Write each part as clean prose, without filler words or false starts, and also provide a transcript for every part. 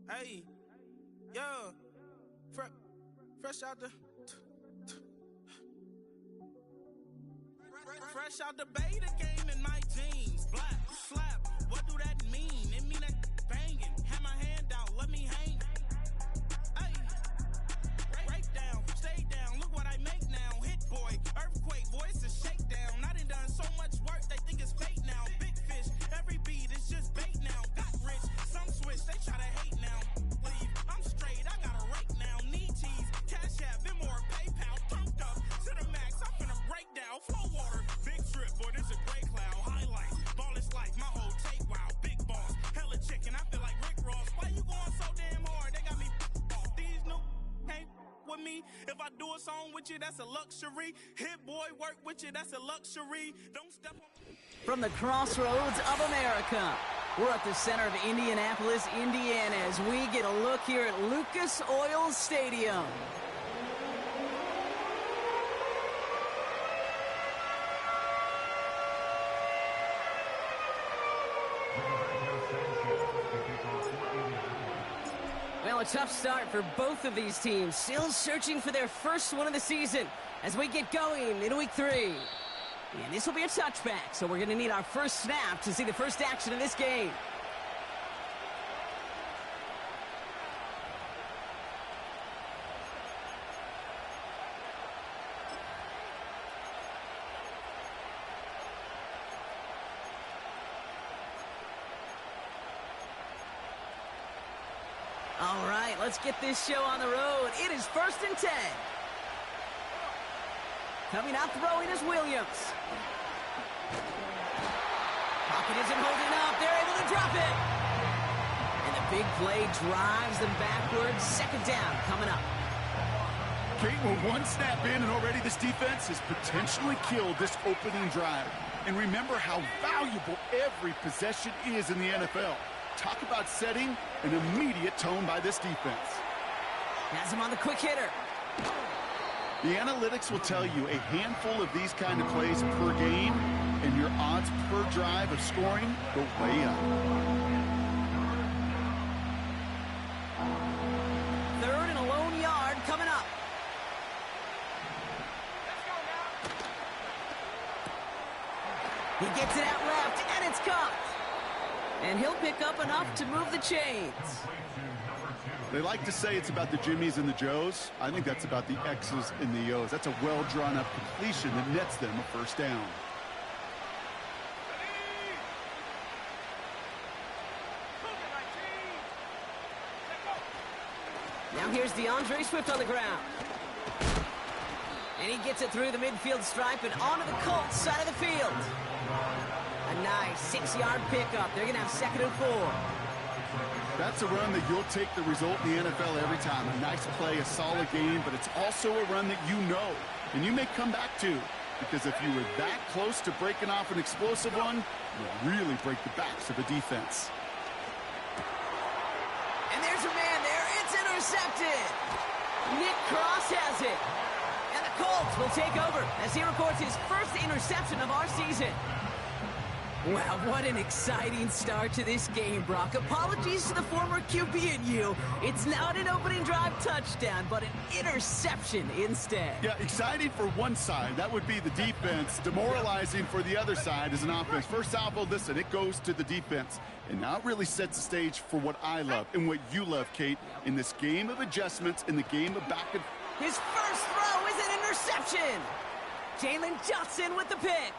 Hey, yeah, fresh out the, fresh out the beta game in my jeans. Black slap, what do that mean? It mean that banging. Have my hand out, let me hang. Hey, break down, stay down. Look what I make now. Hit boy, earthquake, voice is shakedown. I done done so much work, they think it's fake now. Big fish, every beat is just bait now. Got rich, some switch, they try to hate now. Leave, I'm straight, I got a rake now. Need cheese, cash app, Venmo, PayPal. Turned up to the max, I'm finna break down. Flow water, big trip, boy, this a gray cloud. Highlights, ball is life, my whole take, wow. Big boss, hella chicken, I feel like Rick Ross. Why you going so damn hard? They got me off. These new ain't with me. If I do a song with you, that's a luxury. Hit boy, work with you, that's a luxury. Don't step on. From the crossroads of America, we're at the center of Indianapolis, Indiana, as we get a look here at Lucas Oil Stadium. Well, a tough start for both of these teams, still searching for their first win of the season as we get going in week 3. And this will be a touchback, so we're going to need our first snap to see the first action of this game. All right, let's get this show on the road. It is 1st and 10. Coming out throwing is Williams. Pocket isn't holding up. They're able to drop it. And the big play drives them backwards. 2nd down coming up. Kate, we're one snap in, and already this defense has potentially killed this opening drive. And remember how valuable every possession is in the NFL. Talk about setting an immediate tone by this defense. Has him on the quick hitter. The analytics will tell you a handful of these kind of plays per game, and your odds per drive of scoring go way up. 3rd and a lone yard coming up. He gets it out left, and it's caught. And he'll pick up enough to move the chains. They like to say it's about the Jimmies and the Joes. I think that's about the X's and the O's. That's a well-drawn-up completion that nets them a first down. Now here's DeAndre Swift on the ground. And he gets it through the midfield stripe and onto the Colts side of the field. A nice 6-yard pickup. They're going to have 2nd and 4. That's a run that you'll take the result in the NFL every time. A nice play, a solid game, but it's also a run that you know, and you may come back to, because if you were that close to breaking off an explosive one, you'll really break the backs of a defense. And there's a man there. It's intercepted. Nick Cross has it. And the Colts will take over as he records his first interception of our season. Wow, what an exciting start to this game, Brock. Apologies to the former QB and you. It's not an opening drive touchdown, but an interception instead. Yeah, exciting for one side. That would be the defense. Demoralizing for the other side as an offense. First salvo, listen, it goes to the defense. And now it really sets the stage for what I love and what you love, Kate, in this game of adjustments, in the game of back and... His first throw is an interception. Jalen Johnson with the pick.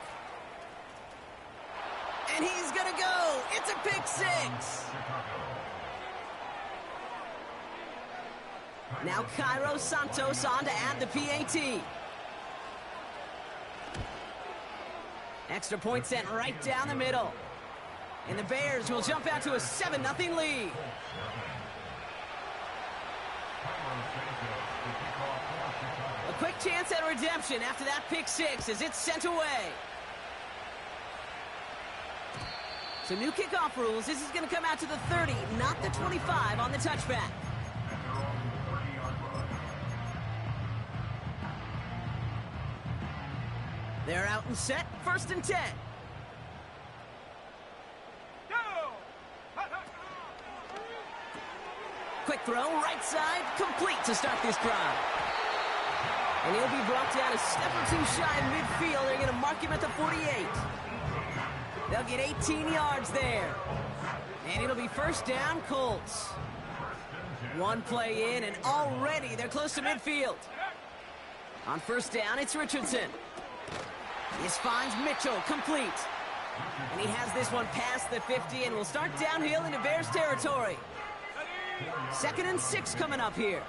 And he's going to go. It's a pick 6. Now Cairo Santos on to add the PAT. Extra point sent right down the middle. And the Bears will jump out to a 7-0 lead. A quick chance at redemption after that pick 6 as it's sent away. So new kickoff rules. This is going to come out to the 30, not the 25 on the touchback. They're out and set. 1st and 10. Quick throw, right side, complete to start this drive. And he'll be brought down a step or two shy of midfield. They're going to mark him at the 48. They'll get 18 yards there. And it'll be first down, Colts. One play in, and already they're close to midfield. On first down, it's Richardson. This finds Mitchell, complete. And he has this one past the 50 and will start downhill into Bears territory. 2nd and 6 coming up here.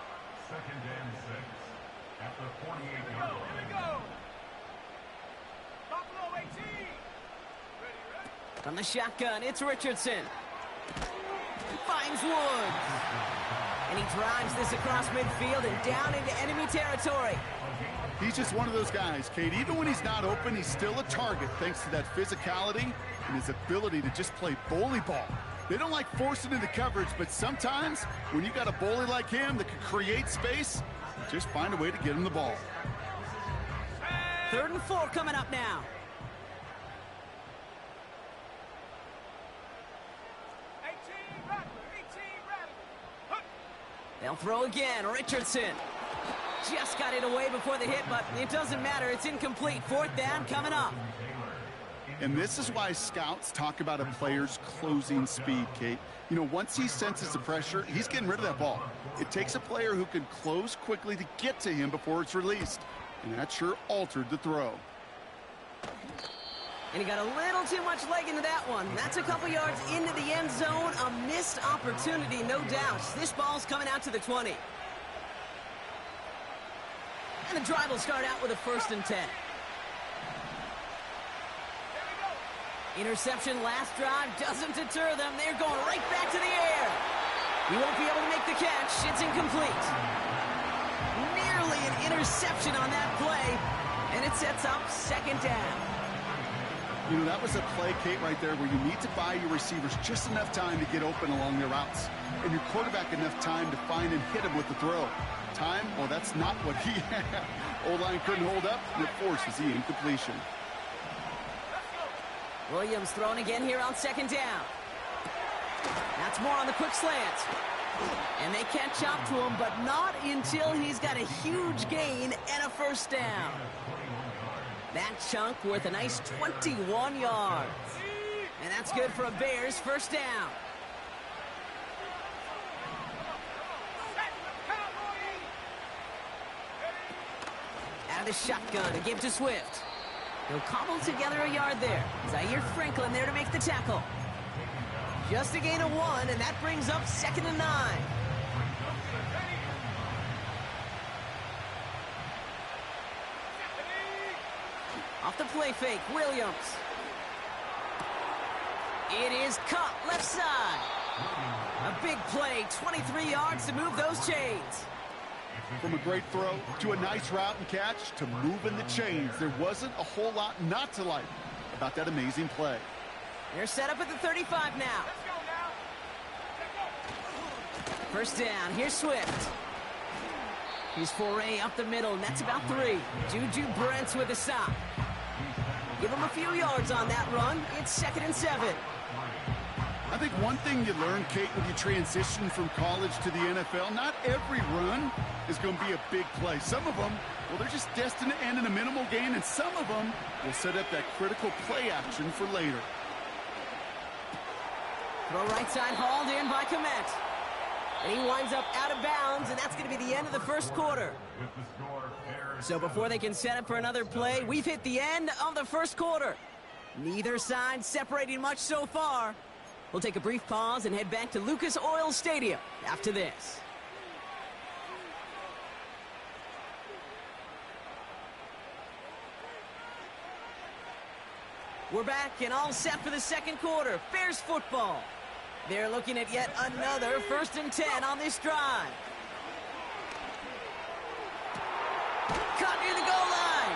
From the shotgun, it's Richardson. Finds Woods. And he drives this across midfield and down into enemy territory. He's just one of those guys, Kate. Even when he's not open, he's still a target thanks to that physicality and his ability to just play bully ball. They don't like forcing into coverage, but sometimes when you got a bully like him that can create space, just find a way to get him the ball. 3rd and 4 coming up now. They'll throw again. Richardson just got it away before the hit, but it doesn't matter. It's incomplete. 4th down coming up. And this is why scouts talk about a player's closing speed, Kate. You know, once he senses the pressure, he's getting rid of that ball. It takes a player who can close quickly to get to him before it's released. And that sure altered the throw. And he got a little too much leg into that one. That's a couple yards into the end zone. A missed opportunity, no doubt. This ball's coming out to the 20. And the drive will start out with a 1st and 10. Interception last drive doesn't deter them. They're going right back to the air. He won't be able to make the catch. It's incomplete. Nearly an interception on that play. And it sets up 2nd down. You know, that was a play, Kate, right there where you need to buy your receivers just enough time to get open along their routes. And your quarterback enough time to find and hit him with the throw. Time, well, that's not what he had. O-line couldn't hold up, and it forces the incompletion. Williams throwing again here on 2nd down. That's more on the quick slant. And they catch up to him, but not until he's got a huge gain and a 1st down. That chunk worth a nice 21 yards. And that's good for a Bears 1st down. Out of the shotgun, a give to Swift. He'll cobble together a yard there. Zaire Franklin there to make the tackle. Just a gain of 1, and that brings up 2nd and 9. Off the play fake, Williams. It is caught left side. A big play, 23 yards to move those chains. From a great throw to a nice route and catch to moving the chains, there wasn't a whole lot not to like about that amazing play. They're set up at the 35 now. 1st down, here's Swift. He's foray up the middle, and that's about 3. Juju Brents with a stop. Give him a few yards on that run. It's 2nd and 7. I think one thing you learn, Kate, when you transition from college to the NFL, not every run is going to be a big play. Some of them, well, they're just destined to end in a minimal gain, and some of them will set up that critical play action for later. Throw right side hauled in by Komet. And he winds up out of bounds, and that's going to be the end of the 1st quarter. So before they can set up for another play, we've hit the end of the 1st quarter. Neither side separating much so far. We'll take a brief pause and head back to Lucas Oil Stadium after this. We're back and all set for the 2nd quarter. Bears football. They're looking at yet another 1st and 10 on this drive. Caught near the goal line.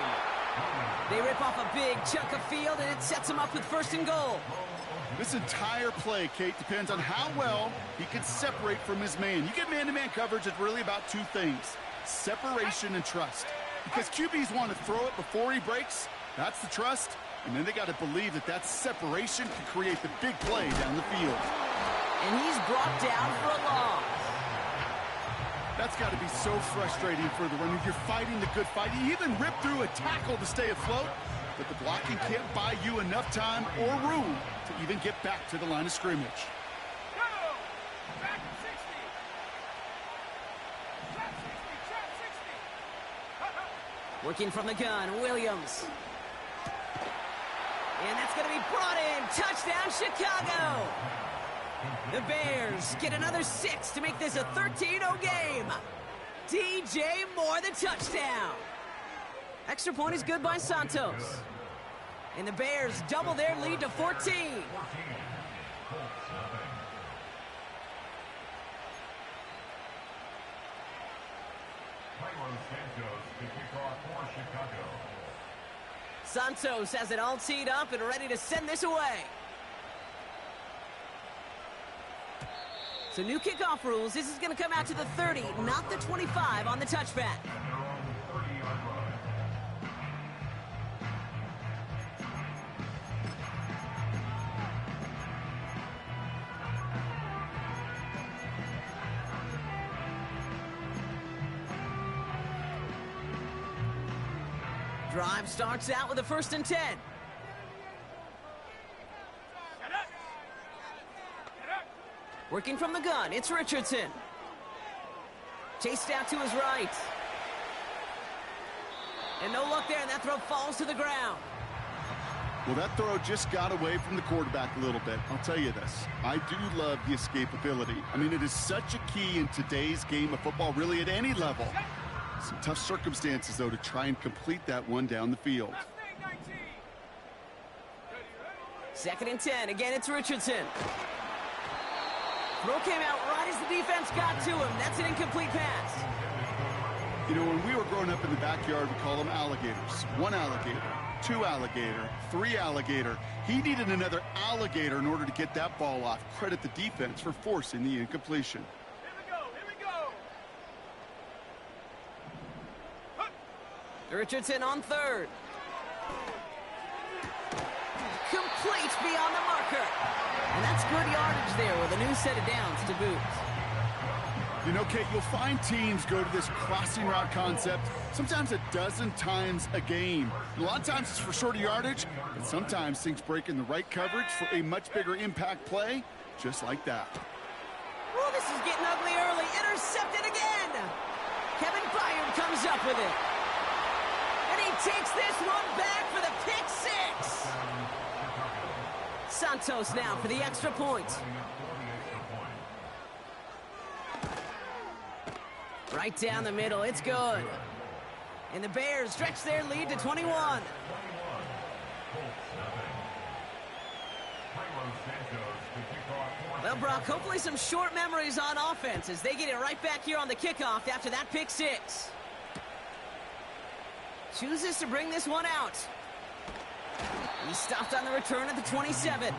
They rip off a big chunk of field, and it sets them up with 1st and goal. This entire play, Kate, depends on how well he can separate from his man. You get man-to-man coverage, it's really about 2 things: separation and trust. Because QBs want to throw it before he breaks. That's the trust. And then they got to believe that that separation can create the big play down the field. And he's brought down for a loss. That's got to be so frustrating for the runner. You're fighting the good fight. You even rip through a tackle to stay afloat, but the blocking can't buy you enough time or room to even get back to the line of scrimmage. Working from the gun, Williams. And that's going to be brought in. Touchdown, Chicago. The Bears get another 6 to make this a 13-0 game. DJ Moore, the touchdown. Extra point is good by Santos. And the Bears double their lead to 14. Santos has it all teed up and ready to send this away. So new kickoff rules. This is going to come out to the 30, not the 25 on the touchback. Drive starts out with a 1st and 10. Working from the gun, it's Richardson. Chased out to his right. And no luck there, and that throw falls to the ground. Well, that throw just got away from the quarterback a little bit. I'll tell you this. I do love the escapability. I mean, it is such a key in today's game of football, really at any level. Some tough circumstances, though, to try and complete that one down the field. 2nd and 10. Again, it's Richardson. Throw came out right as the defense got to him. That's an incomplete pass. You know, when we were growing up in the backyard, we call them alligators. 1 alligator, 2 alligator, 3 alligator. He needed another alligator in order to get that ball off. Credit the defense for forcing the incompletion. Richardson on 3rd. Complete beyond the marker. And that's good yardage there with a new set of downs to boot. You know, Kate, you'll find teams go to this crossing route concept sometimes a dozen times a game. A lot of times it's for shorter yardage, but sometimes things break in the right coverage for a much bigger impact play, just like that. Oh, this is getting ugly early. Intercepted again. Kevin Byard comes up with it. And he takes this one back for the pick 6. Santos now for the extra point. Right down the middle, it's good. And the Bears stretch their lead to 21. Well, Brock, hopefully some short memories on offense as they get it right back here on the kickoff after that pick 6. Chooses to bring this one out. He stopped on the return at the 27.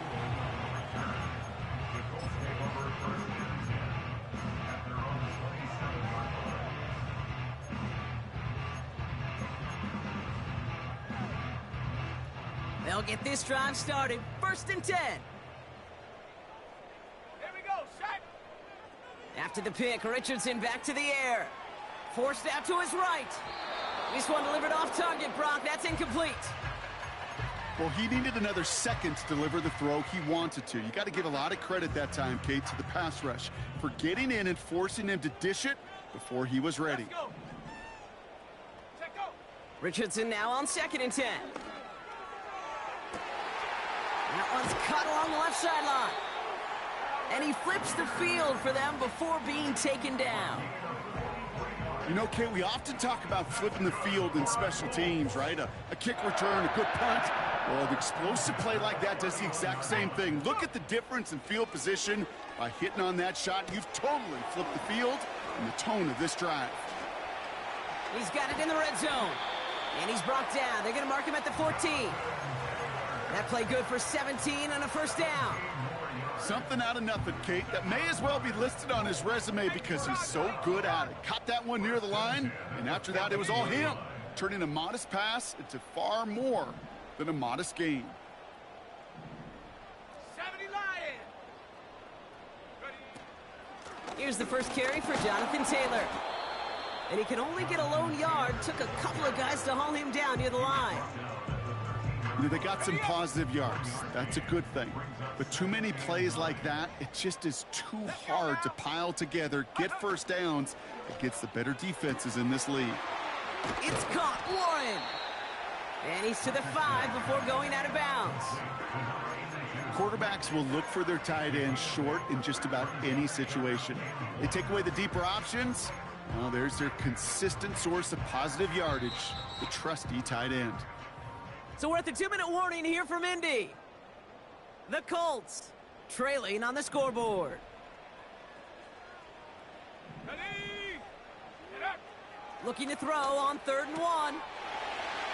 They'll get this drive started. 1st and 10. Here we go, set. After the pick, Richardson back to the air. Forced out to his right. This one delivered off target, Brock. That's incomplete. Well, he needed another second to deliver the throw he wanted to. You got to give a lot of credit that time, Kate, to the pass rush for getting in and forcing him to dish it before he was ready. Let's go. Check, go. Richardson now on 2nd and 10. That one's cut along the left sideline. And he flips the field for them before being taken down. You know, Kate, we often talk about flipping the field in special teams, right? A kick return, a good punt. Well, an explosive play like that does the exact same thing. Look at the difference in field position. By hitting on that shot, you've totally flipped the field and the tone of this drive. He's got it in the red zone. And he's brought down. They're going to mark him at the 14. That play good for 17 and a 1st down. Something out of nothing, Kate, that may as well be listed on his resume because he's so good at it. Caught that one near the line, and after that, it was all him, turning a modest pass into far more than a modest gain. 70 Lions. Here's the first carry for Jonathan Taylor. And he can only get a lone yard. Took a couple of guys to haul him down near the line. You know, they got some positive yards. That's a good thing. But too many plays like that, it just is too hard to pile together, get first downs. It gets the better defenses in this league. It's caught, Warren. And he's to the 5 before going out of bounds. Quarterbacks will look for their tight end short in just about any situation. They take away the deeper options. Well, there's their consistent source of positive yardage, the trusty tight end. So we're at the 2-minute warning here from Indy. The Colts trailing on the scoreboard. Looking to throw on 3rd and 1.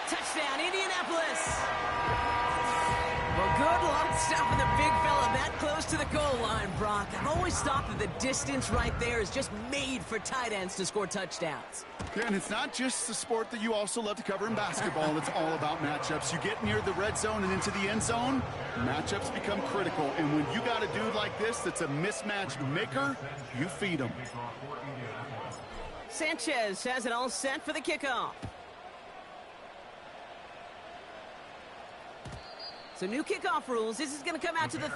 Touchdown, Indianapolis. Well, good luck stopping the big fella that close to the goal line, Brock. I've always thought that the distance right there is just made for tight ends to score touchdowns. Yeah, and it's not just the sport that you also love to cover in basketball. It's all about matchups. You get near the red zone and into the end zone, matchups become critical. And when you got a dude like this that's a mismatch maker, you feed him. Sanchez has it all set for the kickoff. So new kickoff rules. This is going to come out to the...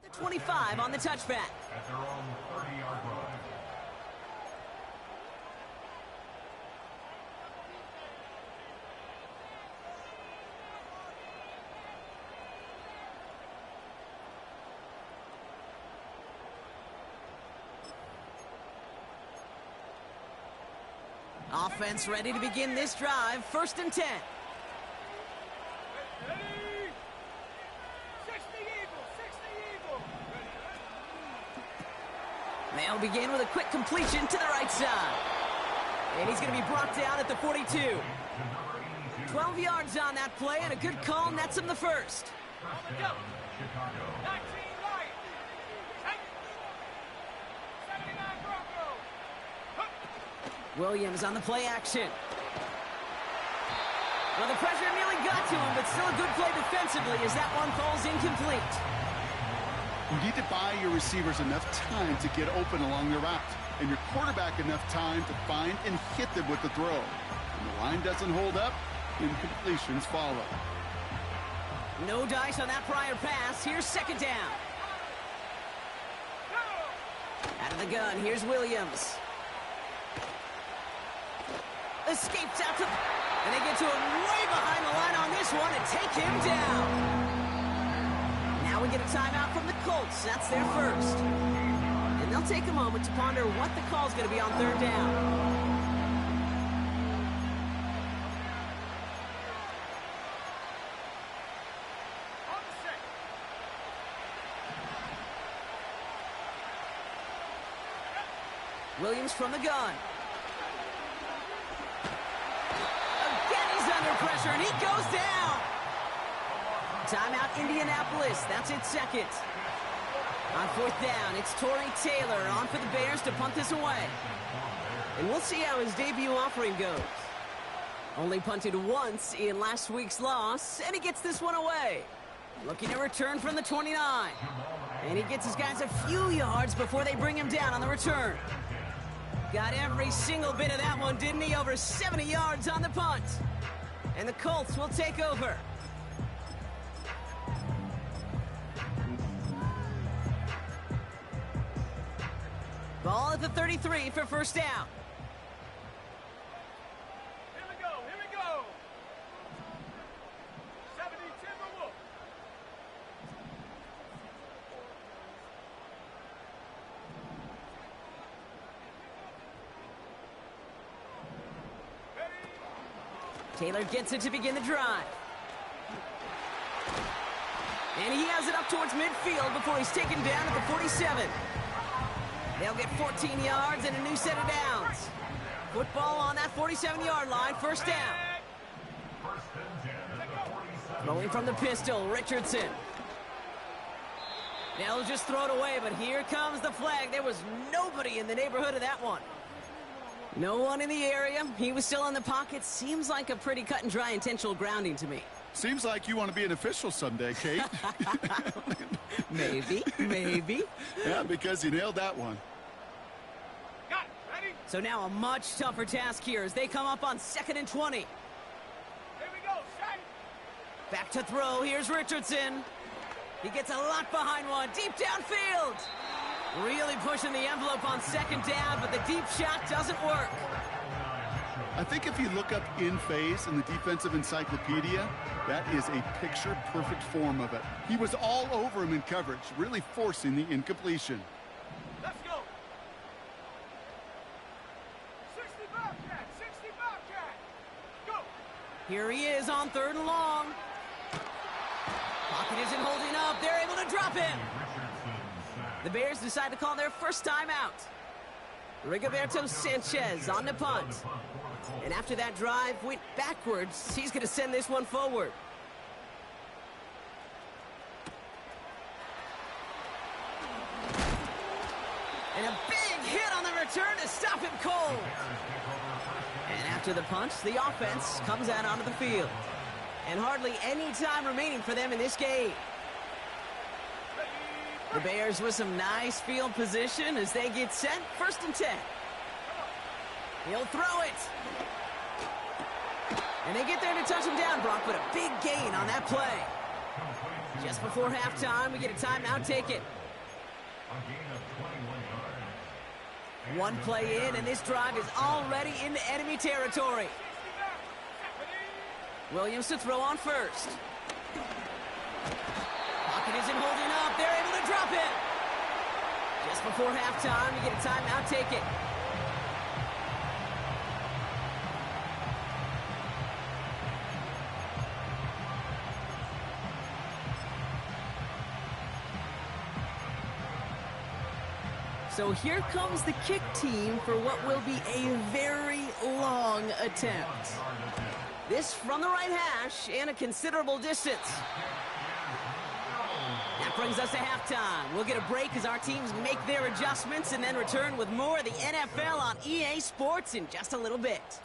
the 25 on the touchback. At their own 30-yard line. Offense ready to begin this drive. 1st and 10. They'll begin with a quick completion to the right side. And he's going to be brought down at the 42. 12 yards on that play, and a good call nets him the first. Williams on the play action. Well, the pressure nearly got to him, but still a good play defensively as that one falls incomplete. You need to buy your receivers enough time to get open along the route, and your quarterback enough time to find and hit them with the throw. When the line doesn't hold up, incompletions follow. No dice on that prior pass. Here's 2nd down. Out of the gun, here's Williams. Escapes out to... And they get to him way behind the line on this one and take him down. Now we get a timeout from the Colts. That's their first. And they'll take a moment to ponder what the call's going to be on 3rd down. Williams from the gun. Again, he's under pressure, and he goes down. Timeout, Indianapolis. That's its 2nd. On 4th down, it's Torrey Taylor on for the Bears to punt this away. And we'll see how his debut offering goes. Only punted once in last week's loss, and he gets this one away. Looking to return from the 29. And he gets his guys a few yards before they bring him down on the return. Got every single bit of that one, didn't he? Over 70 yards on the punt. And the Colts will take over. Ball at the 33 for 1st down. Here we go. 70 Timberwolves. Taylor gets it to begin the drive. And he has it up towards midfield before he's taken down at the 47. They'll get 14 yards and a new set of downs. Football on that 47-yard line, 1st down. Rolling from the pistol, Richardson. They'll just throw it away, but here comes the flag. There was nobody in the neighborhood of that one. No one in the area. He was still in the pocket. Seems like a pretty cut and dry intentional grounding to me. Seems like you want to be an official someday, Kate. Maybe. Yeah, because you nailed that one. Got it. Ready? So now a much tougher task here as they come up on 2nd and 20. Here we go. Set. Back to throw. Here's Richardson. He gets a lot behind one. Deep downfield. Really pushing the envelope on 2nd down, but the deep shot doesn't work. I think if you look up in phase in the defensive encyclopedia, that is a picture-perfect form of it. He was all over him in coverage, really forcing the incompletion. Let's go. 60 Bobcat. 60 Bobcat. Go. Here he is on 3rd and long. Pocket isn't holding up. They're able to drop him. The Bears decide to call their first time out. Rigoberto Sanchez on the punt. And after that drive went backwards, he's going to send this one forward. And a big hit on the return to stop him cold. And after the punt, the offense comes out onto the field. And hardly any time remaining for them in this game. The Bears with some nice field position as they get set. 1st and 10. He'll throw it. And they get there to touch him down, Brock, but a big gain on that play. Just before halftime, we get a timeout. Take it. One play in, and this drive is already into enemy territory. Williams to throw on 1st. Pocket isn't holding up. They're able to drop it. Just before halftime, you get a timeout. Take it. So here comes the kick team for what will be a very long attempt. This from the right hash and a considerable distance. That brings us to halftime. We'll get a break as our teams make their adjustments and then return with more of the NFL on EA Sports in just a little bit.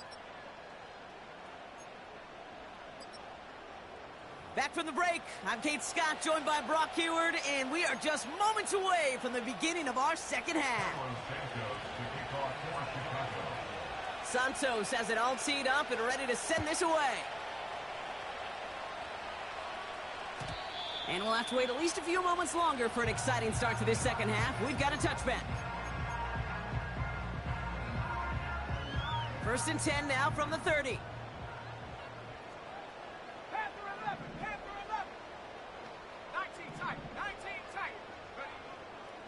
Back from the break, I'm Kate Scott, joined by Brock Heward, and we are just moments away from the beginning of our second half. Santos has it all teed up and ready to send this away. And we'll have to wait at least a few moments longer for an exciting start to this second half. We've got a touchback. 1st and 10 now from the 30.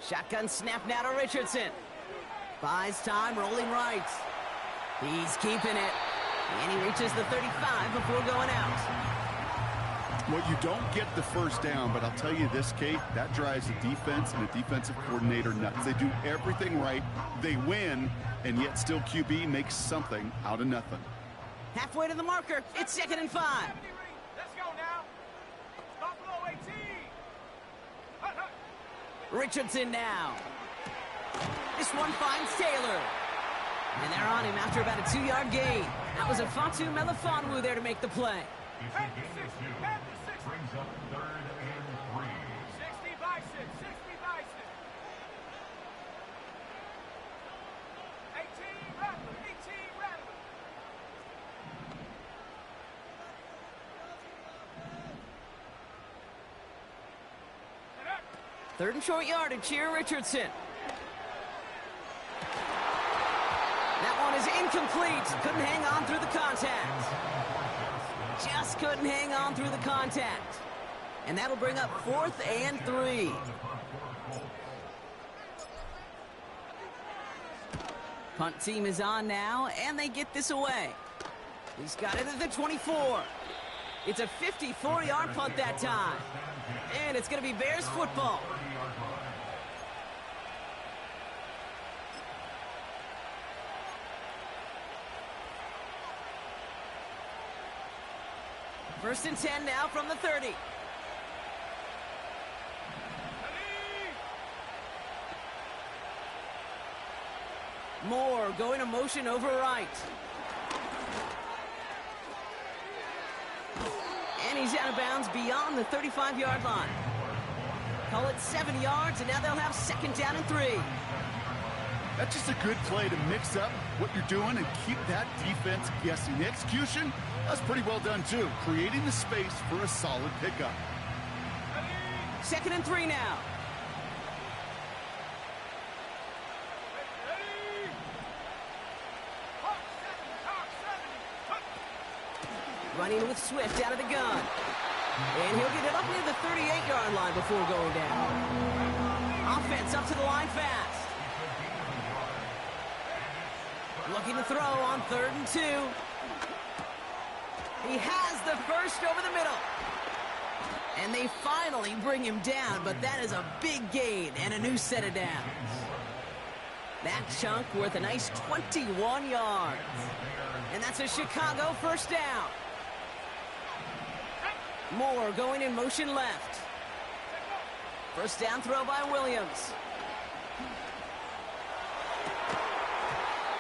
Shotgun snap now to Richardson. Buys time, rolling right. He's keeping it. And he reaches the 35 before going out. Well, you don't get the 1st down, but I'll tell you this, Kate, that drives a defense and a defensive coordinator nuts. They do everything right. They win, and yet still QB makes something out of nothing. Halfway to the marker. It's 2nd and 5. Let's go now. Stop below 18. Richardson now. This one finds Taylor. And they're on him after about a 2-yard gain. That was a Fatu Melifonwu there to make the play. Brings up 3rd and 3. 60 by 6. 60 by 6. 18 Rattler. 18 Rattler. Third and short yardage here, Richardson. That one is incomplete. Couldn't hang on through the contact. Just couldn't hang on through the contact. And that'll bring up 4th and 3. Punt team is on now, and they get this away. He's got it at the 24. It's a 54-yard punt that time. And it's going to be Bears football. First and 10 now from the 30. Moore going to motion over right. And he's out of bounds beyond the 35-yard line. Call it 7 yards, and now they'll have 2nd down and 3. That's just a good play to mix up what you're doing and keep that defense guessing. The execution, that's pretty well done too, creating the space for a solid pickup. 2nd and 3 now. Running with Swift out of the gun. And he'll get it up near the 38-yard line before going down. Offense up to the line fast. Looking to throw on 3rd and 2. He has the first over the middle. And they finally bring him down, but that is a big gain and a new set of downs. That chunk worth a nice 21 yards. And that's a Chicago 1st down. Moore going in motion left. 1st down throw by Williams.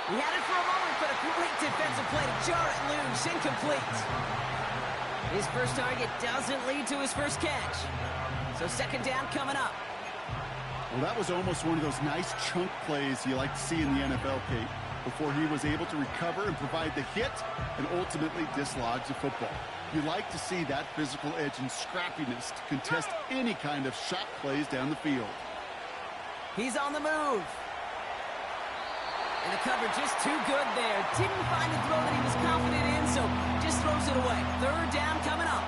He had it for a moment, but a great defensive play to jar it loose. Incomplete. His first target doesn't lead to his first catch. So 2nd down coming up. Well, that was almost one of those nice chunk plays you like to see in the NFL, Kate, before he was able to recover and provide the hit and ultimately dislodge the football. You like to see that physical edge and scrappiness to contest any kind of shot plays down the field. He's on the move. And the coverage is too good there. Didn't find the throw that he was confident in, so just throws it away. 3rd down coming up.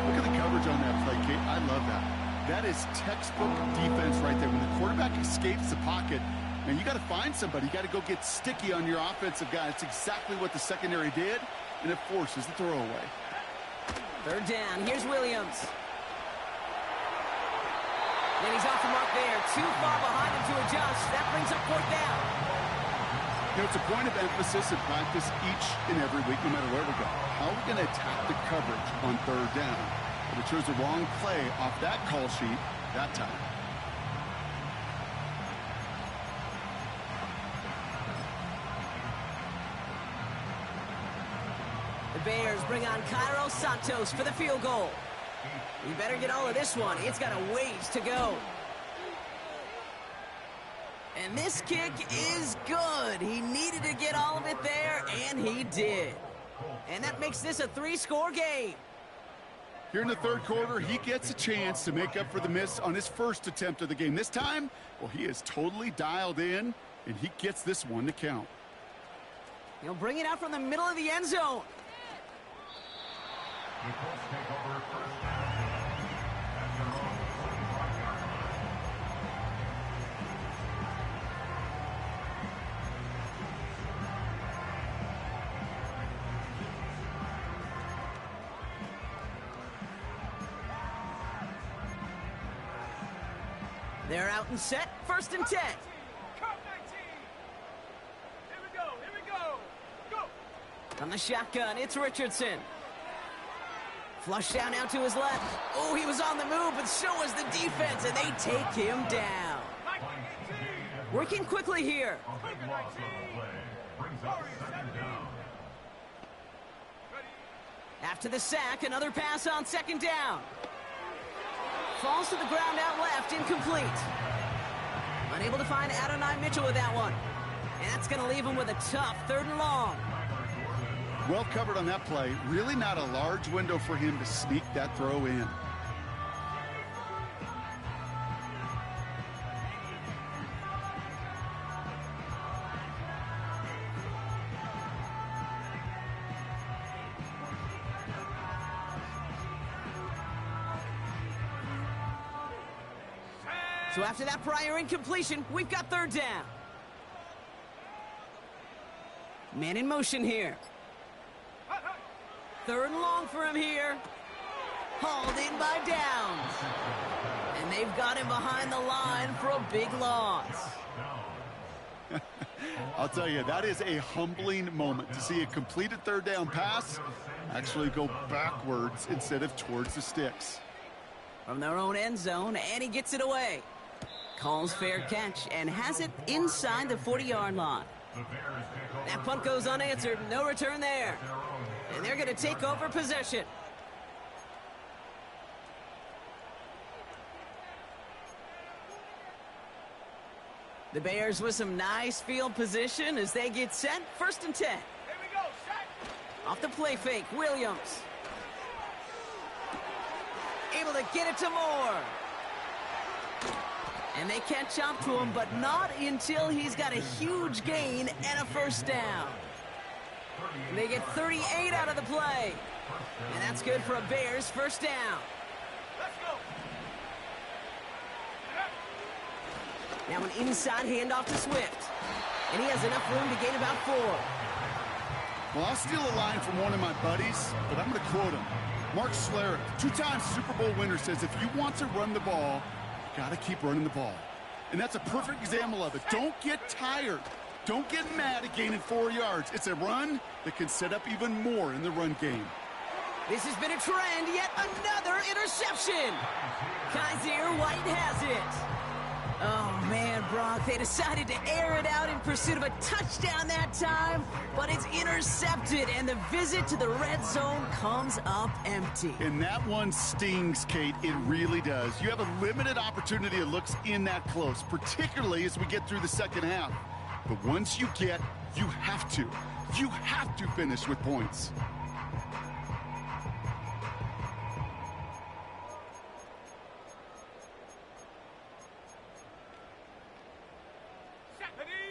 Look at the coverage on that play, Kate. I love that. That is textbook defense right there. When the quarterback escapes the pocket, man, you got to find somebody. You got to go get sticky on your offensive guy. It's exactly what the secondary did, and it forces the throw away. 3rd down. Here's Williams. And he's off the mark there. Too far behind him to adjust. That brings up 4th down. You know, it's a point of emphasis in practice each and every week, no matter where we go. How are we going to attack the coverage on 3rd down? But it chose the wrong play off that call sheet that time. The Bears bring on Cairo Santos for the field goal. We better get all of this one. It's got a ways to go. And this kick is good. He needed to get all of it there, and he did. And that makes this a 3-score game. Here in the 3rd quarter, he gets a chance to make up for the miss on his first attempt of the game. This time, well, he is totally dialed in, and he gets this one to count. He'll bring it out from the middle of the end zone. The Colts take over 1st down at their own 45-yard line. They're out and set. 1st and 10. Cut 19. Here we go. Here we go. Go. On the shotgun, it's Richardson. Flush down now to his left. Oh, he was on the move, but so was the defense, and they take him down. Working quickly here. A big loss on the play brings up 2nd down. After the sack, another pass on 2nd down. Falls to the ground out left, incomplete. Unable to find Adonai Mitchell with that one. And that's going to leave him with a tough 3rd and long. Well covered on that play. Really not a large window for him to sneak that throw in. So after that prior incompletion, we've got 3rd down. Man in motion here. 3rd and long for him here. Hauled in by Downs. And they've got him behind the line for a big loss. I'll tell you, that is a humbling moment to see a completed 3rd down pass actually go backwards instead of towards the sticks. From their own end zone, and he gets it away. Calls fair catch and has it inside the 40-yard line. That punt goes unanswered. No return there. And they're going to take over possession. The Bears with some nice field position as they get set. 1st and 10. Here we go, set. Off the play fake, Williams. Able to get it to Moore. And they catch up to him, but not until he's got a huge gain and a 1st down. And they get 38 out of the play. And that's good for a Bears 1st down. Let's go. Now an inside handoff to Swift. And he has enough room to gain about 4. Well, I'll steal a line from one of my buddies, but I'm going to quote him. Mark Schlereth, 2-time Super Bowl winner, says if you want to run the ball, you got to keep running the ball. And that's a perfect example of it. Don't get tired. Don't get mad at gaining 4 yards. It's a run that can set up even more in the run game. This has been a trend, yet another interception. Kaiser White has it. Oh, man, Brock, they decided to air it out in pursuit of a touchdown that time, but it's intercepted, and the visit to the red zone comes up empty. And that one stings, Kate. It really does. You have a limited opportunity that looks in that close, particularly as we get through the 2nd half. But once you get, you have to finish with points.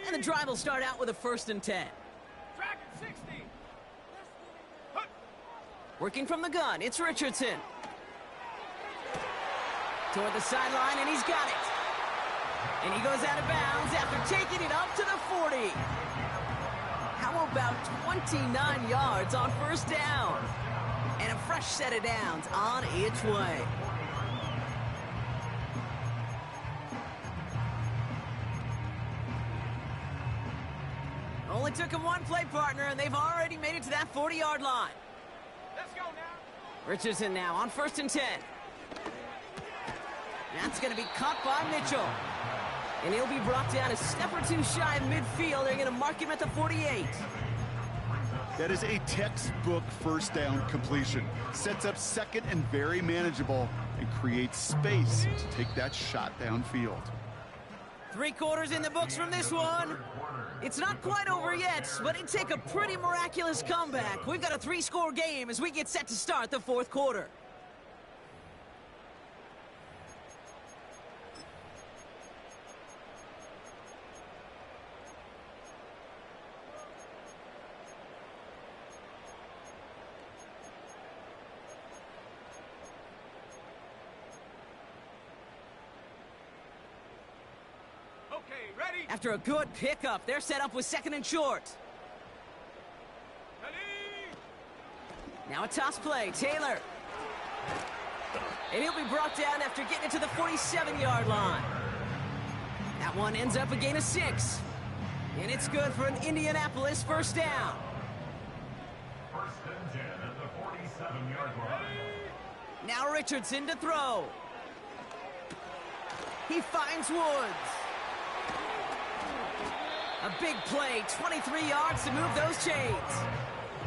And the drive will start out with a 1st and 10. Dragon 60. Working from the gun, it's Richardson. Toward the sideline, and he's got it. And he goes out of bounds after taking it up to the 40. How about 29 yards on 1st down? And a fresh set of downs on its way. Only took him one play, partner, and they've already made it to that 40-yard line. Let's go now. Richardson now on 1st and 10. That's going to be caught by Mitchell. And he'll be brought down a step or 2 shy of midfield. They're going to mark him at the 48. That is a textbook 1st down completion. Sets up 2nd and very manageable and creates space to take that shot downfield. 3 quarters in the books from this one. It's not quite over yet, but it'd take a pretty miraculous comeback. We've got a 3-score game as we get set to start the 4th quarter. Okay, ready? After a good pickup, they're set up with 2nd and short. Ready? Now a toss play, Taylor. And he'll be brought down after getting it to the 47-yard line. That one ends up a gain of 6. And it's good for an Indianapolis 1st down. 1st and 10 at the 47-yard line. Now Richardson to throw. He finds Woods. A big play, 23 yards to move those chains.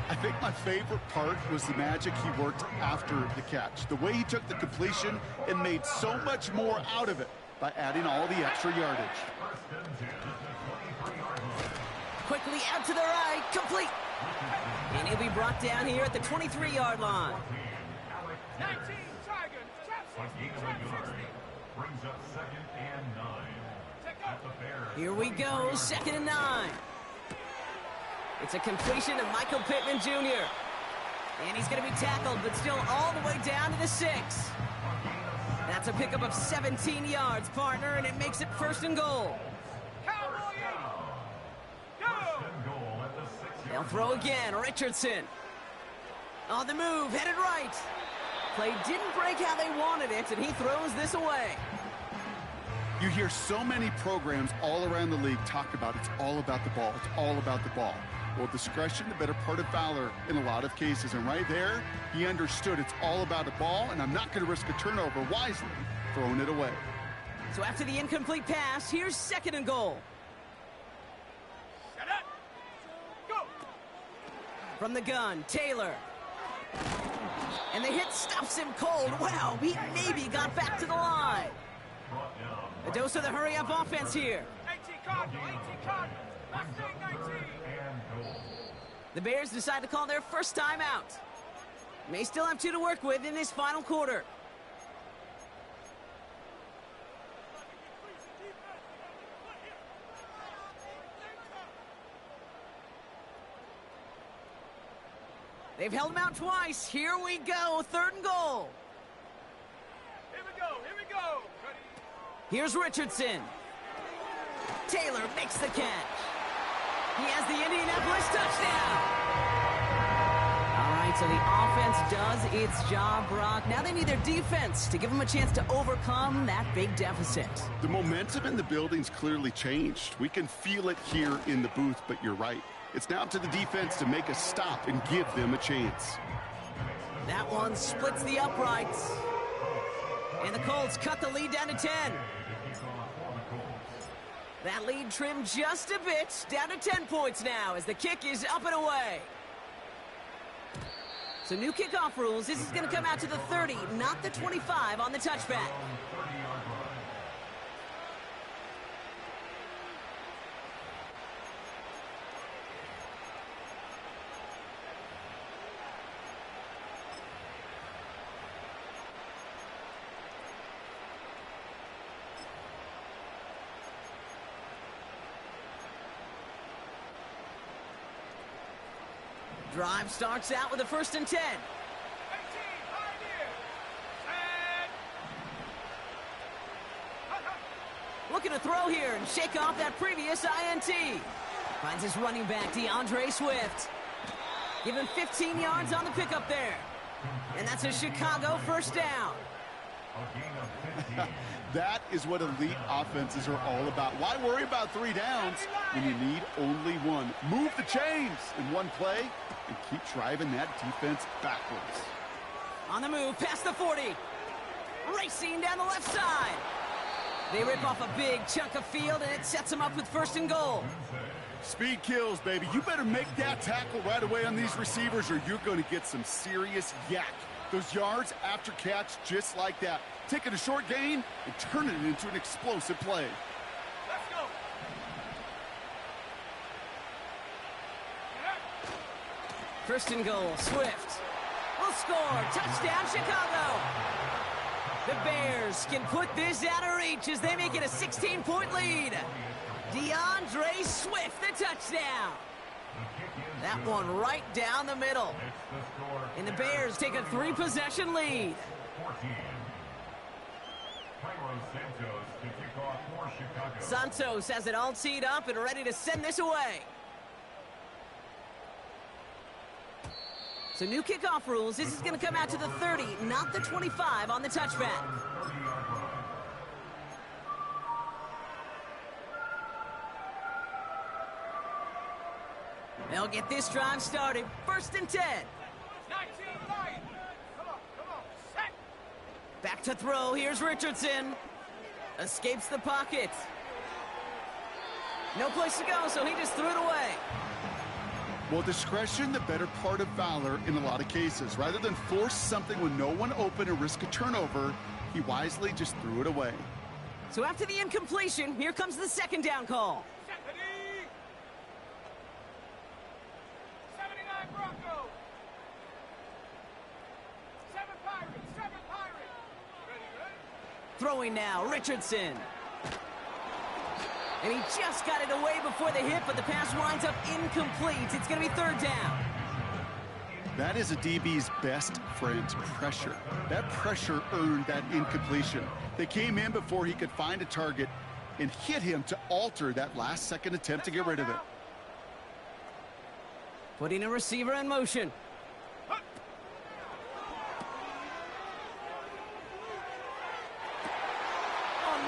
I think my favorite part was the magic he worked after the catch. The way he took the completion and made so much more out of it by adding all the extra yardage. Quickly out to the right, complete. And he'll be brought down here at the 23-yard line. 19, Tigers, trap 60, trap 60. Brings up 2nd and 9. Take At the Bears. Here we go, 2nd and 9. It's a completion to Michael Pittman Jr. And he's going to be tackled, but still all the way down to the 6. That's a pickup of 17 yards, partner, and it makes it 1st and goal. Cowboy 80. Go! And goal at the 6-yard They'll throw again, Richardson. On the move, headed right. Play didn't break how they wanted it, and he throws this away. You hear so many programs all around the league talk about it's all about the ball. It's all about the ball. Well, discretion, the better part of valor in a lot of cases. And right there, he understood it's all about the ball, and I'm not going to risk a turnover wisely, throwing it away. So after the incomplete pass, here's 2nd and goal. Set up. Go. From the gun, Taylor. And the hit stops him cold. Wow, he maybe got back to the line. A dose of the hurry-up offense here. 18 Cardinal, 18 Cardinal. Mustang 19. The Bears decide to call their first time out. May still have 2 to work with in this final quarter. They've held him out twice. Here we go, 3rd and goal. Here we go, here we go. Ready. Here's Richardson. Taylor makes the catch. He has the Indianapolis touchdown. All right, so the offense does its job, Brock. Now they need their defense to give them a chance to overcome that big deficit. The momentum in the building's clearly changed. We can feel it here in the booth, but you're right. It's now up to the defense to make a stop and give them a chance. That one splits the uprights. And the Colts cut the lead down to 10. That lead trimmed just a bit, down to 10 points now as the kick is up and away. So new kickoff rules. This is going to come out to the 30, not the 25 on the touchback. Drive starts out with a 1st and 10. 18, Pioneer. Set. Looking to throw here and shake off that previous INT. Finds his running back, DeAndre Swift. Give him 15 yards on the pickup there. And that's a Chicago 1st down. That is what elite offenses are all about. Why worry about 3 downs when you need only 1? Move the chains in one play and keep driving that defense backwards. On the move, past the 40. Racing down the left side. They rip off a big chunk of field, and it sets them up with 1st and goal. Speed kills, baby. You better make that tackle right away on these receivers, or you're going to get some serious yak. Those yards after catch, just like that. Taking a short gain and turning it into an explosive play. Let's go. First and goal, Swift will score. Touchdown, Chicago. The Bears can put this out of reach as they make it a 16-point lead. DeAndre Swift, the touchdown. That one right down the middle. And the Bears take a 3-possession lead. Santos has it all teed up and ready to send this away. So new kickoff rules. This is going to come out to the 30, not the 25 on the touchback. They'll get this drive started. 1st and 10. 19, Lion. Come on, set. Back to throw. Here's Richardson. Escapes the pocket. No place to go, so he just threw it away. Well, discretion, the better part of valor in a lot of cases. Rather than force something when no one open and risk a turnover, he wisely just threw it away. So after the incompletion, here comes the 2nd down call. 79 Broncos. 7 Pirates. 7 Pirates. Ready. Throwing now, Richardson. And he just got it away before the hit, but the pass winds up incomplete. It's going to be 3rd down. That is a DB's best friend, pressure. That pressure earned that incompletion. They came in before he could find a target and hit him to alter that last-second attempt to get rid of it. Putting a receiver in motion. Oh,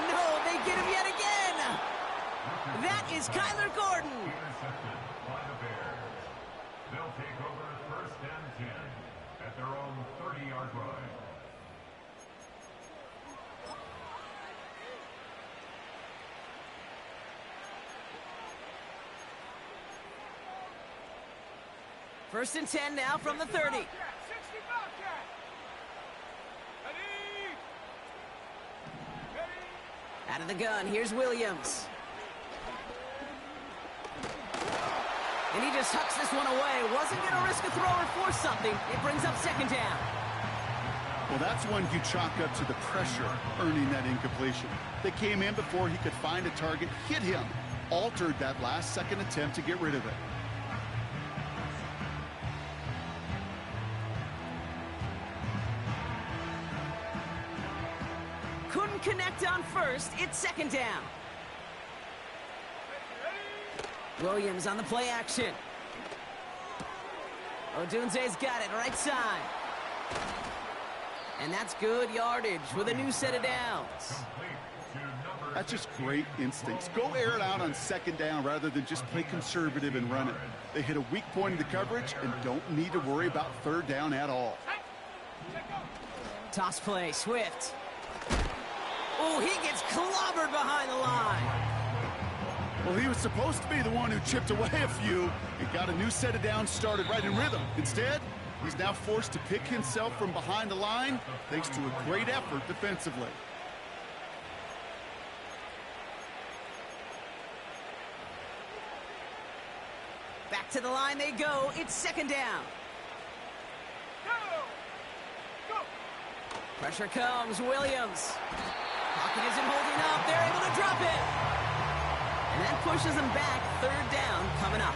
no, they get him yet again. That is Kyler Gordon. Intercepted by the Bears. They'll take over 1st and 10 at their own 30-yard line. First and 10 now from the 30. 60 Bobcat. Ready. Out of the gun, here's Williams. And he just hucks this one away. Wasn't going to risk a throw or force something. It brings up second down. Well, that's one you chalk up to the pressure earning that incompletion. They came in before he could find a target, hit him, altered that last-second attempt to get rid of it. Couldn't connect on first. It's second down. Williams on the play action. Odunze's got it, right side. And that's good yardage with a new set of downs. That's just great instincts. Go air it out on second down rather than just play conservative and run it. They hit a weak point in the coverage and don't need to worry about third down at all. Toss play, Swift. Oh, he gets clobbered behind the line. Well, he was supposed to be the one who chipped away a few and got a new set of downs started right in rhythm. Instead, he's now forced to pick himself from behind the line thanks to a great effort defensively. Back to the line they go. It's second down. Go. Pressure comes. Williams. Pocket isn't holding up. They're able to drop it. And that pushes them back. Third down coming up.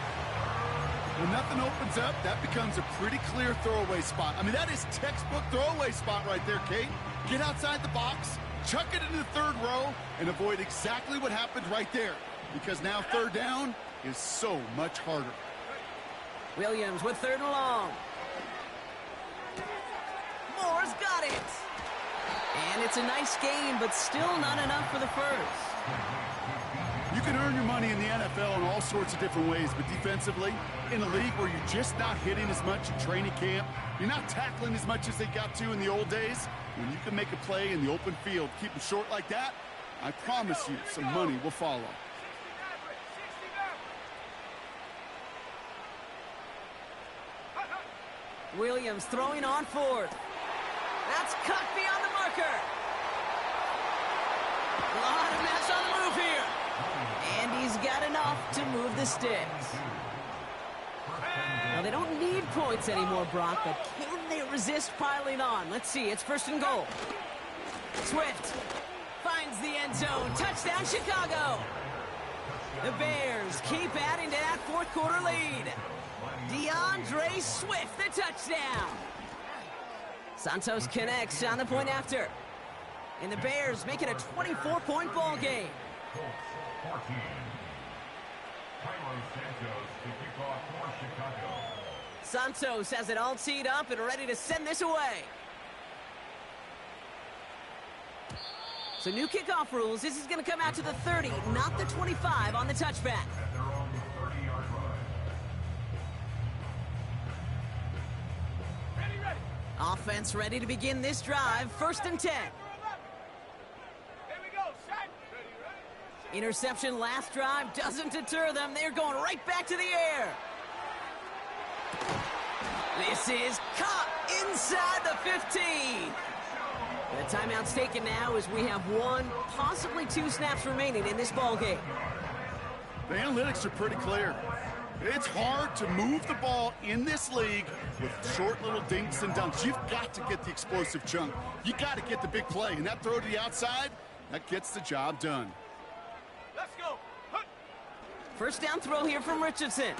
When nothing opens up, that becomes a pretty clear throwaway spot. I mean, that is textbook throwaway spot right there, Kate. Get outside the box, chuck it into the third row, and avoid exactly what happened right there. Because now third down is so much harder. Williams with third and long. Moore's got it. And it's a nice game, but still not enough for the first. You can earn your money in the NFL in all sorts of different ways, but defensively, in a league where you're just not hitting as much in training camp, you're not tackling as much as they got to in the old days, when you can make a play in the open field, keep them short like that, I promise you some money will follow. Williams throwing on fourth. That's cut beyond the marker. A lot of mess on the move here. And he's got enough to move the sticks. Well, they don't need points anymore, Brock, but can they resist piling on? Let's see. It's first and goal. Swift finds the end zone. Touchdown, Chicago. The Bears keep adding to that fourth quarter lead. DeAndre Swift, the touchdown. Santos connects on the point after. And the Bears make it a 24-point ball game. Colts 14. Carlos Santos to kick off for Chicago. Santos has it all teed up and ready to send this away. So new kickoff rules. This is going to come out to the 30, not the 25 on the touchback. At their own 30-yard line. Ready. Offense ready to begin this drive. First and 10. Here we go, set. Ready. Interception last drive doesn't deter them. They're going right back to the air. This is caught inside the 15. The timeout's taken now as we have one, possibly two snaps remaining in this ball game. The analytics are pretty clear. It's hard to move the ball in this league with short little dinks and dunks. You've got to get the explosive chunk. You got to get the big play, and that throw to the outside, that gets the job done. Let's go. First down throw here from Richardson.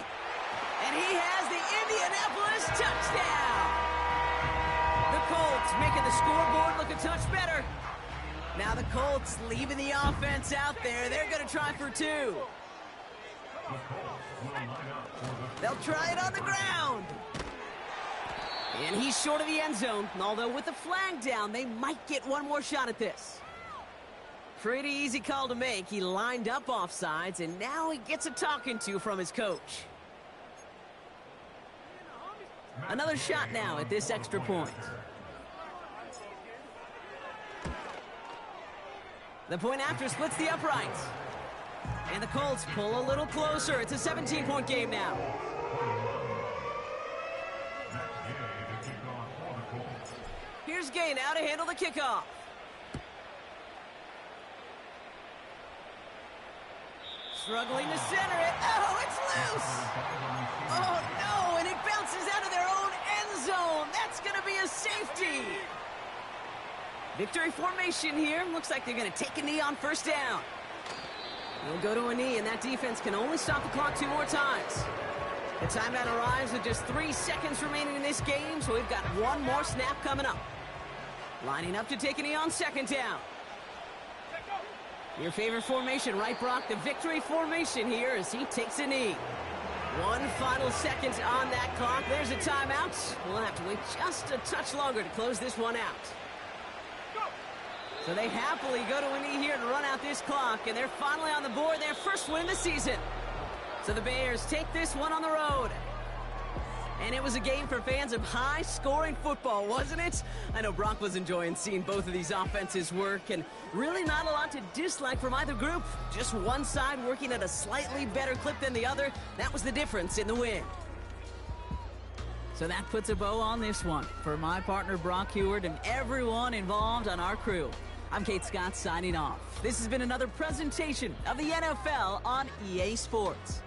And he has the Indianapolis touchdown. The Colts making the scoreboard look a touch better. Now the Colts leaving the offense out there. They're going to try for two. They'll try it on the ground. And he's short of the end zone. Although with the flag down, they might get one more shot at this. Pretty easy call to make. He lined up offsides, and now he gets a talking to from his coach. Another shot now at this extra point. The point after splits the uprights. And the Colts pull a little closer. It's a 17-point game now. Here's Gay now to handle the kickoff. Struggling to center it. Oh, it's loose. Oh, no, and it bounces out of their own end zone. That's going to be a safety. Victory formation here. Looks like they're going to take a knee on first down. They'll go to a knee, and that defense can only stop the clock 2 more times. The timeout arrives with just 3 seconds remaining in this game, so we've got one more snap coming up. Lining up to take a knee on second down. Your favorite formation, right, Brock? The victory formation here as he takes a knee. 1 final second on that clock. There's a timeout. We'll have to wait just a touch longer to close this one out. So they happily go to a knee here to run out this clock, and they're finally on the board, their first win of the season. So the Bears take this one on the road. And it was a game for fans of high-scoring football, wasn't it? I know Brock was enjoying seeing both of these offenses work, and really not a lot to dislike from either group. Just one side working at a slightly better clip than the other. That was the difference in the win. So that puts a bow on this one. For my partner, Brock Heward, and everyone involved on our crew, I'm Kate Scott signing off. This has been another presentation of the NFL on EA Sports.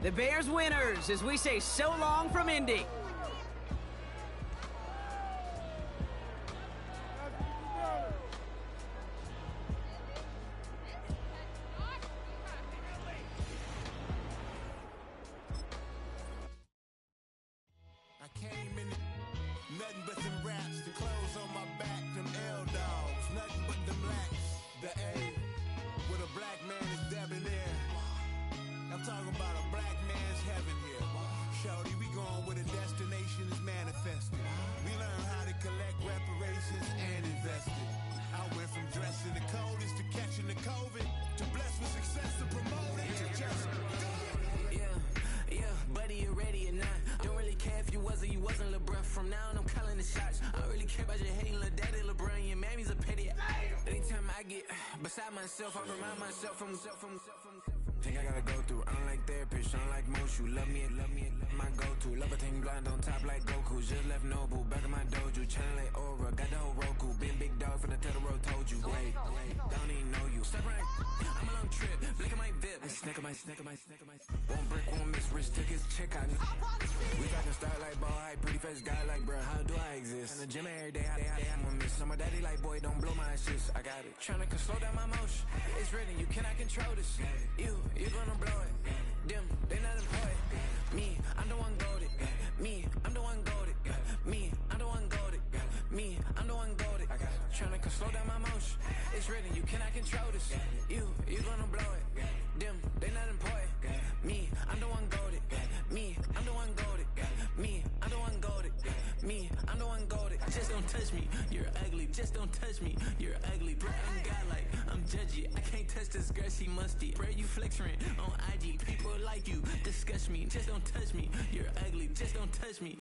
The Bears winners as we say so long from Indy. I came in nothing but them raps, the clothes on my back, them L-dogs, nothing but them blacks. The A, with a black man is debonair. I'm talking about a black man's heaven here. Shorty, we going where the destination is manifested. We learn how to collect reparations and invest it. I went from dressing the coldest to catching the COVID, to blessed with success to promote it, to just do it. Yeah, buddy, you ready or not? Don't really care if you was or you wasn't LeBron. From now on, I'm calling the shots. I don't really care about your hating little daddy LeBron. Your mammy's a petty. Anytime I get beside myself, I remind myself from Think I gotta go through. I don't like therapists, I don't like most. You love me, my go-to. Love a thing blind on top like Goku. Just left Noble, back in my dojo. Channel like Aura, got the whole Roku. Been big dog from the Totoro, told you. Wait, don't even know you. Step right, I'm a long trip. Look at my VIP. I snack my. One brick, one miss, rich took his chick out. We got to start like ball hype, pretty face guy like, bruh, how do I exist? In the gym every day, I'm a miss. I'm a daddy like, boy, don't blow my assist. I got it. Tryna slow down my motion. It's written, you cannot control this. You're gonna blow it. Them, they not employed. Me, I'm the one goated. Me, I'm the one goated. Me, I'm the one goated. Me, I'm the one goated. I got it. Tryna slow down my motion. It's written, you cannot control this. You're gonna blow it. Them, they not employed. Me, I'm the one goated. Me, I'm the one goated. Me, I'm the one goated. Me, I'm the one goated. Just don't touch me, you're ugly. Just don't touch me, you're ugly. Bro, I'm godlike, I'm judgy. I can't touch this girl, she musty. Bro, you flexing on IG. People like you disgust me. Just don't touch me, you're ugly. Just don't touch me.